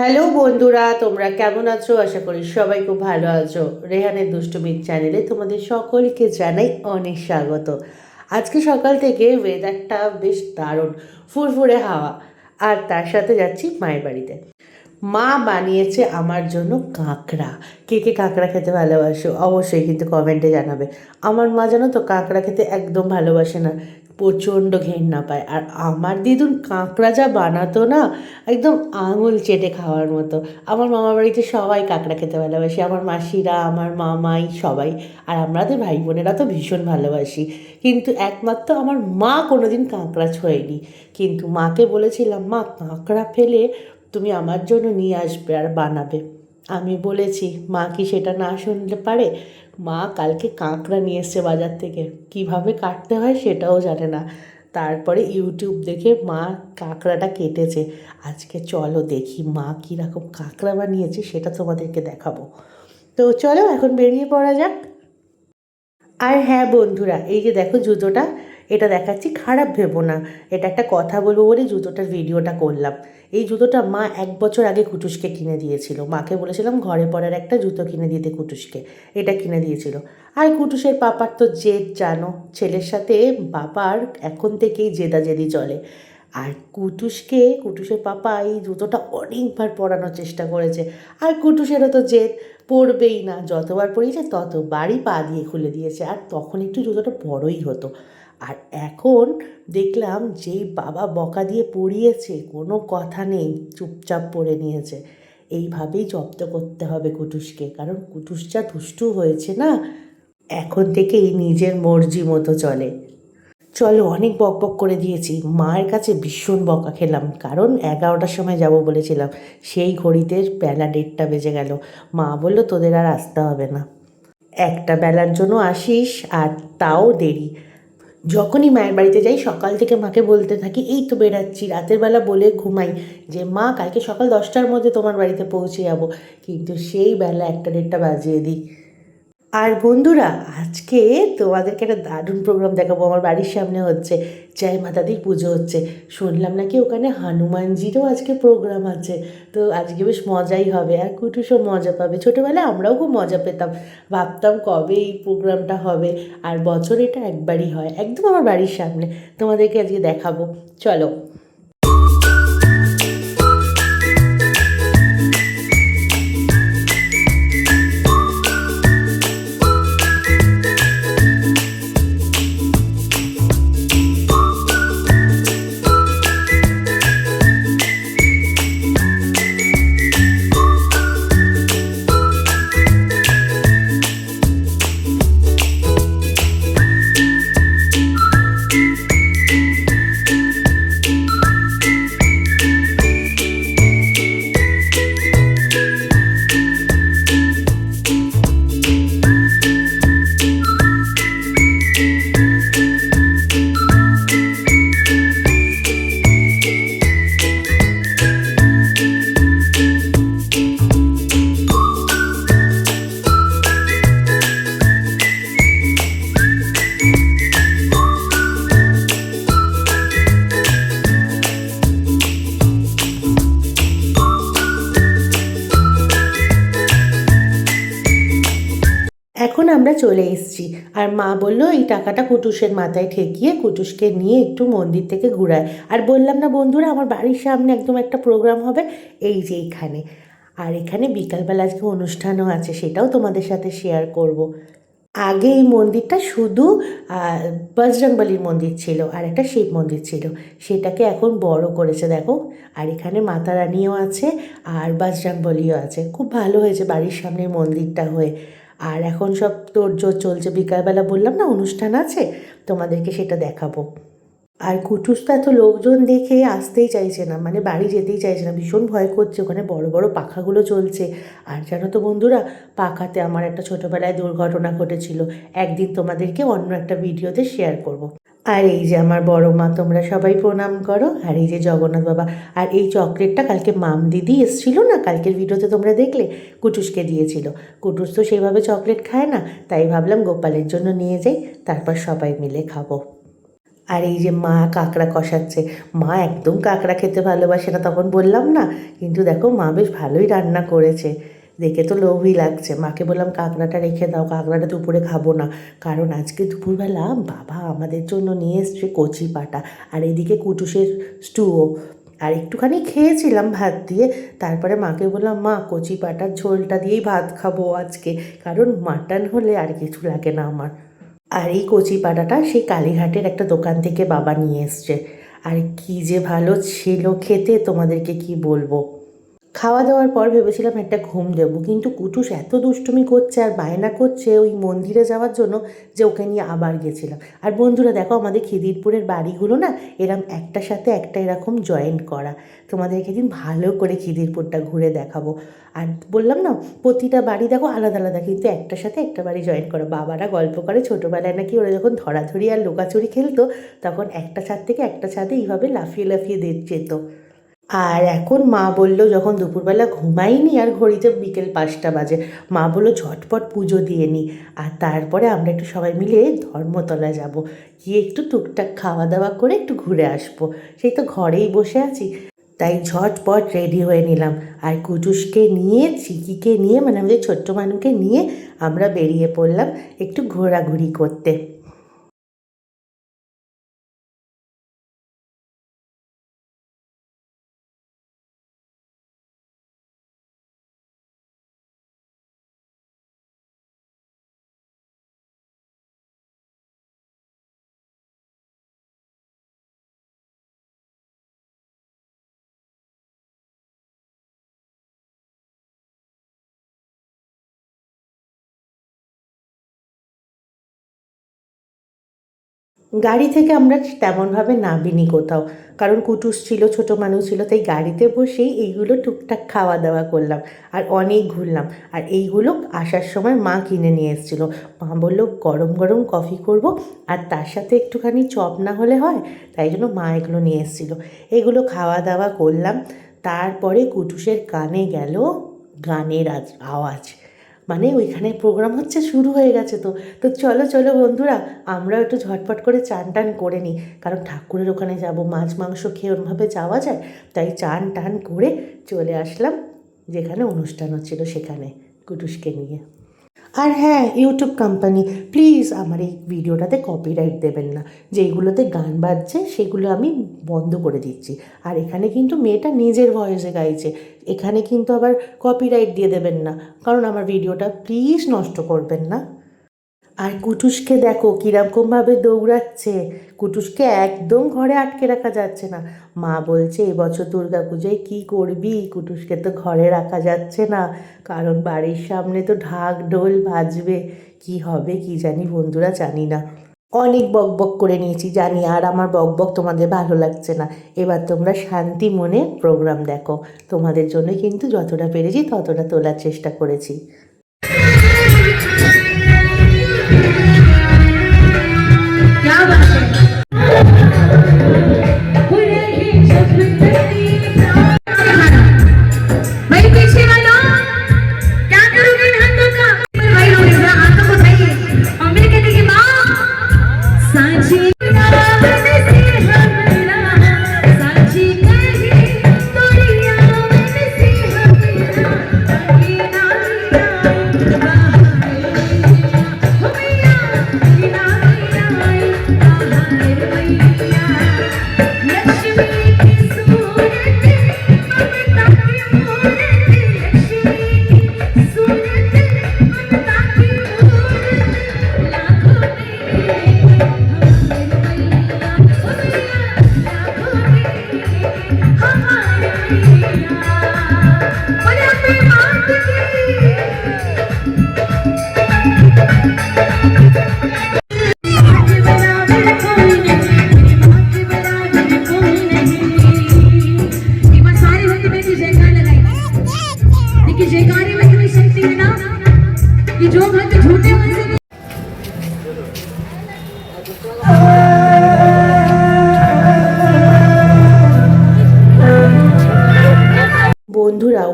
Hello বন্ধুরা, তোমরা কেমন আছো? আশা করি সবাই খুব ভালো আছো। রেহানের দুষ্টুমির চ্যানেলে তোমাদের সকলকে জানাই অনেক স্বাগত। আজকে সকাল থেকে ওয়েদারটা বেশ দারুণ, ফুরফুরে হাওয়া। আর তার সাথে যাচ্ছি মায়ের বাড়িতে। মা বানিয়েছে আমার জন্য কাঁকড়া। কে কে কাঁকড়া খেতে ভালোবাসো অবশ্যই কিন্তু কমেন্টে জানাবে। আমার মা জানো তো কাঁকড়া খেতে একদম ভালোবাসে না, প্রচণ্ড ঘেন্না পায়। আর আমার দিদুন কাঁকড়া যা বানাতো না, একদম আঙুল চেটে খাওয়ার মতো। আমার মামার বাড়িতে সবাই কাঁকড়া খেতে ভালোবাসে, আমার মাসিরা, আমার মামাই, সবাই। আর আমাদের ভাই বোনেরা তো ভীষণ ভালোবাসি। কিন্তু একমাত্র আমার মা কোনোদিন কাঁকড়া ছোঁয়নি। কিন্তু মাকে বলেছিলাম, মা কাঁকড়া ফেলে তুমি আমার জন্য নিয়ে আসবে আর বানাবে। আমি বলেছি, মা কি সেটা না শুনলে পারে? মা কালকে কাঁকড়া নিয়ে এসছে বাজার থেকে, কিভাবে কাটতে হয় সেটাও জানে না। তারপরে ইউটিউব দেখে মা কাঁকড়াটা কেটেছে। আজকে চলো দেখি মা কীরকম কাঁকড়া বানিয়েছে, সেটা তোমাদেরকে দেখাবো। তো চলো এখন বেরিয়ে পড়া যাক। আর হ্যাঁ বন্ধুরা, এই যে দেখো জুতোটা, এটা দেখাচ্ছি, খারাপ ভেবো না। এটা একটা কথা বলবো বলে জুতোটার ভিডিওটা করলাম। এই জুতোটা মা 1 বছর আগে কুটুসকে কিনে দিয়েছিল। মাকে বলেছিলাম ঘরে পরার একটা জুতো কিনে দিতে কুটুসকে, এটা কিনে দিয়েছিল। আর কুটুসের পাপার তো জেদ জানো, ছেলের সাথে বাবার এখন থেকেই জেদাজেদি চলে। আর কুটুসের পাপা এই জুতোটা অনেকবার পরানোর চেষ্টা করেছে। আর কুটুসেরও তো জেদ, পরবেই না, যতবার পরিয়েছে ততবারই পা দিয়ে খুলে দিয়েছে। আর তখন একটু জুতোটা বড়ই হতো। আর এখন দেখলাম যেই বাবা বকা দিয়ে পরিয়েছে, কোনো কথা নেই, চুপচাপ পরে নিয়েছে। এইভাবেই জব্দ করতে হবে কুটুসকে, কারণ কুটুস যা দুষ্টু হয়েছে না, এখন থেকেই নিজের মর্জি মতো চলে। চলো অনেক বক বক করে দিয়েছি, মায়ের কাছে ভীষণ বকা খেলাম, কারণ 11টার সময় যাব বলেছিলাম, সেই ঘড়িতে বেলা 1:30 বেজে গেল। মা বললো তোদের আর আসতে হবে না, একটা বেলার জন্য আসিস আর তাও দেরি। যখনই মায়ের বাড়িতে যাই সকাল থেকে মাকে বলতে থাকি, এই তো বেরাচ্ছি, রাতের বেলা বলে ঘুমাই যে মা কালকে সকাল 10টার মধ্যে তোমার বাড়িতে পৌঁছে যাবো, কিন্তু সেই বেলা 1টা 1:30 বাজিয়ে দিই। আর বন্ধুরা, আজকে তোমাদেরকে একটা দারুণ প্রোগ্রাম দেখাবো। আমার বাড়ির সামনে হচ্ছে জয় মাতাদির পুজো হচ্ছে। শুনলাম নাকি ওখানে হনুমানজিরও আজকে প্রোগ্রাম আছে। তো আজকে বেশ মজাই হবে, আর কুটুসও মজা পাবে। ছোটোবেলায় আমরাও খুব মজা পেতাম, ভাবতাম কবে এই প্রোগ্রামটা হবে। আর বছরে এটা একবারই হয়, একদম আমার বাড়ির সামনে। তোমাদেরকে আজকে দেখাবো, চলো। এখন আমরা চলে এসেছি। আর মা বললো এই টাকাটা কুটুসের মাথায় ঠেকিয়ে কুটুসকে নিয়ে একটু মন্দির থেকে ঘুরায়। আর বললাম না বন্ধুরা, আমার বাড়ির সামনে একদম একটা প্রোগ্রাম হবে, এই যে এইখানে। আর এখানে বিকালবেলা আজকে অনুষ্ঠানও আছে, সেটাও তোমাদের সাথে শেয়ার করব। আগে এই মন্দিরটা শুধু বজরংবলীর মন্দির ছিল, আর একটা শিব মন্দির ছিল, সেটাকে এখন বড় করেছে দেখো। আর এখানে মাতা রানীও আছে, আর বজরংবলীও আছে। খুব ভালো হয়েছে বাড়ির সামনে মন্দিরটা হয়ে। আর এখন সব তোড়জোড় চলছে, বিকালবেলা বললাম না অনুষ্ঠান আছে, তোমাদেরকে সেটা দেখাবো। আর কুটুস তো এত লোকজন দেখে আসতেই চাইছে না, মানে বাড়ি যেতেই চাইছে না, ভীষণ ভয় করছে, ওখানে বড় বড় পাখাগুলো চলছে। আর জানো তো বন্ধুরা, পাখাতে আমার একটা ছোটোবেলায় দুর্ঘটনা ঘটেছিল, একদিন তোমাদেরকে অন্য একটা ভিডিওতে শেয়ার করব। আর এই যে আমার বড় মা, তোমরা সবাই প্রণাম করো। আর এই যে জগন্নাথ বাবা। আর এই চকলেটটা কালকে মাম দিদি এসেছিল না, কালকের ভিডিওতে তোমরা দেখলে, কুটুসকে দিয়েছিল। কুটুস তো সেইভাবে চকলেট খায় না, তাই ভাবলাম গোপালের জন্য নিয়ে যাই, তারপর সবাই মিলে খাবো। আর এই যে মা কাঁকড়া কষাচ্ছে, মা একদম কাঁকড়া খেতে ভালোবাসে না, তখন বললাম না, কিন্তু দেখো মা বেশ ভালোই রান্না করেছে, দেখে তো লোভই লাগছে। মাকে বললাম কাঁকড়াটা রেখে দাও, কাঁকড়াটা দুপুরে খাবো না, কারণ আজকে দুপুরবেলা বাবা আমাদের জন্য নিয়ে এসছে কচি পাটা, আর এদিকে কুটুসের স্টুও। আর একটুখানি খেয়েছিলাম ভাত দিয়ে, তারপরে মাকে বললাম মা কচি পাটার ঝোলটা দিয়েই ভাত খাবো আজকে, কারণ মাটন হলে আর কিছু লাগে না আমার। আর এই কচি পাটাটা সেই কালীঘাটের একটা দোকান থেকে বাবা নিয়ে এসছে, আর কি যে ভালো ছিল খেতে, তোমাদেরকে কি বলবো। খাওয়া দাওয়ার পর ভেবেছিলাম একটা ঘুম দেবো, কিন্তু কুটুস এত দুষ্টুমি করছে আর বায়না করছে ওই মন্দিরে যাওয়ার জন্য, যে ওকে নিয়ে আবার গেছিলাম। আর বন্ধুরা দেখো আমাদের খিদিরপুরের বাড়িগুলো না এরম একটার সাথে একটা এরকম জয়েন্ট করা, তোমাদেরকে দিন ভালো করে খিদিরপুরটা ঘুরে দেখাবো। আর বললাম না প্রতিটা বাড়ি দেখো আলাদা আলাদা, কিন্তু একটার সাথে একটা বাড়ি জয়েন করা। বাবারা গল্প করে ছোটোবেলায় নাকি ওরা যখন ধরাধরি আর লুকাচুরি খেলতো, তখন একটা ছাদ থেকে একটা ছাদে এইভাবে লাফিয়ে লাফিয়ে যেত। আর এখন মা বললো, যখন দুপুরবেলা ঘুমাইনি আর ঘড়িতে বিকেল 5টা বাজে, মা বললো ঝটপট পুজো দিয়ে নিই, আর তারপরে আমরা একটু সবাই মিলে ধর্মতলা যাব, গিয়ে একটু টুকটাক খাওয়া দাওয়া করে একটু ঘুরে আসবো। সেই তো ঘরেই বসে আছি, তাই ঝটপট রেডি হয়ে নিলাম, আর কুটুসকে নিয়ে চিকিকে নিয়ে মানে আমাদের ছোট্ট মানুষকে নিয়ে আমরা বেরিয়ে পড়লাম একটু ঘোরাঘুরি করতে। গাড়ি থেকে আমরা তেমনভাবে নামিনি কোথাও, কারণ কুটুস ছিল, ছোটো মানুষ ছিল, তাই গাড়িতে বসেই এইগুলো টুকটাক খাওয়া দাওয়া করলাম আর অনেক ঘুরলাম। আর এইগুলো আসার সময় মা কিনে নিয়ে এসেছিলো। মা বললো গরম গরম কফি করব, আর তার সাথে একটুখানি চপ না হলে হয়, তাই জন্য মা এগুলো নিয়ে এসেছিলো। এগুলো খাওয়া দাওয়া করলাম, তারপরে কুটুসের কানে গেল গানের আওয়াজ, মানে ওইখানে প্রোগ্রাম হচ্ছে, শুরু হয়ে গেছে। তো তো চলো চলো বন্ধুরা, আমরা একটু ঝটপট করে চান টান করে নিই, কারণ ঠাকুরের ওখানে যাব, মাছ মাংস খেয়ে ওরমভাবে যাওয়া যায়, তাই চান টান করে চলে আসলাম যেখানে অনুষ্ঠান হচ্ছিলো সেখানে কুটুসকে নিয়ে। আর হ্যাঁ, ইউটিউব কোম্পানি প্লিজ আমার এই ভিডিওটাতে কপিরাইট দেবেন না, যেইগুলোতে গান বাজছে সেগুলো আমি বন্ধ করে দিচ্ছি। আর এখানে কিন্তু মেয়েটা নিজের ভয়েসে গাইছে, এখানে কিন্তু আবার কপিরাইট দিয়ে দেবেন না, কারণ আমার ভিডিওটা প্লিজ নষ্ট করবেন না। আর কুটুসকে দেখো কীরকমভাবে দৌড়াচ্ছে, কুটুসকে একদম ঘরে আটকে রাখা যাচ্ছে না। মা বলছে এবছর দুর্গা পুজোয় কী করবি, কুটুসকে তো ঘরে রাখা যাচ্ছে না, কারণ বাড়ির সামনে তো ঢাক ঢোল বাজবে, কি হবে কি জানি বন্ধুরা, জানি না। অনেক বক বক করে নিয়েছি জানি, আর আমার বক বক তোমাদের ভালো লাগছে না। এবার তোমরা শান্তি মনে প্রোগ্রাম দেখো, তোমাদের জন্য কিন্তু যতটা পেরেছি ততটা তোলার চেষ্টা করেছি।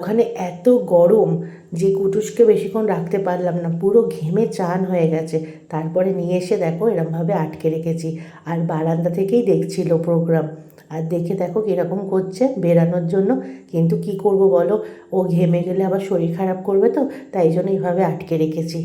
ওখানে এত গরম যে কুটুসকে বেশিক্ষণ রাখতে পারলাম না, পুরো ঘেমে চান হয়ে গেছে। তারপরে নিয়ে এসে দেখো এরমভাবে আটকে রেখেছি, আর বারান্দা থেকেই দেখছিল প্রোগ্রাম। আর দেখে দেখো কীরকম করছে বেরানোর জন্য, কিন্তু কি করব বলো, ও ঘেমে গেলে আবার শরীর খারাপ করবে, তো তাই জন্য এইভাবে আটকে রেখেছি।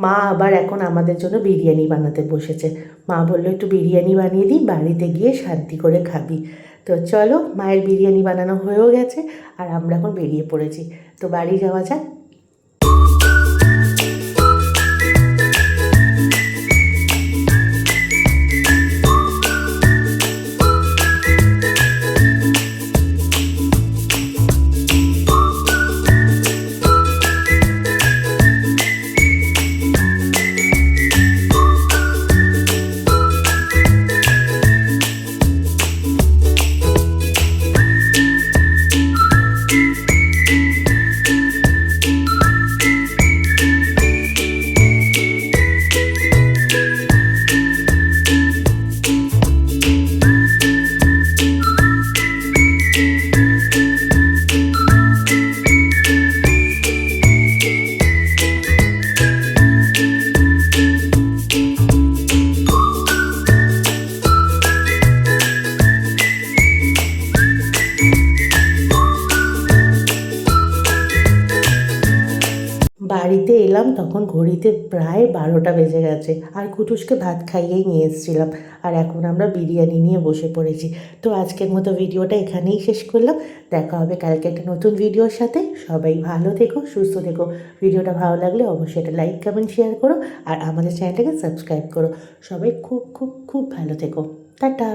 মা আবার এখন আমাদের জন্য বিরিয়ানি বানাতে বসেছে। মা বললো একটু বিরিয়ানি বানিয়ে দিই, বাড়িতে গিয়ে শান্তি করে খাবি। তো চলো, মায়ের বিরিয়ানি বানানো হয়েও গেছে আর আমরা এখন বেরিয়ে পড়েছি। তো বাড়ি যাওয়া যাক। বাড়িতে এলাম তখন ঘড়িতে প্রায় 12টা বেজে গেছে, আর কুটুসকে ভাত খাইয়েই নিয়ে এসেছিলাম। আর এখন আমরা বিরিয়ানি নিয়ে বসে পড়েছি। তো আজকের মতো ভিডিওটা এখানেই শেষ করলাম। দেখা হবে কালকে একটা নতুন ভিডিওর সাথে। সবাই ভালো থেকো, সুস্থ থেকো। ভিডিওটা ভালো লাগলে অবশ্যই একটা লাইক কমেন্ট শেয়ার করো, আর আমাদের চ্যানেলটাকে সাবস্ক্রাইব করো। সবাই খুব খুব খুব ভালো থেকো। টাটা।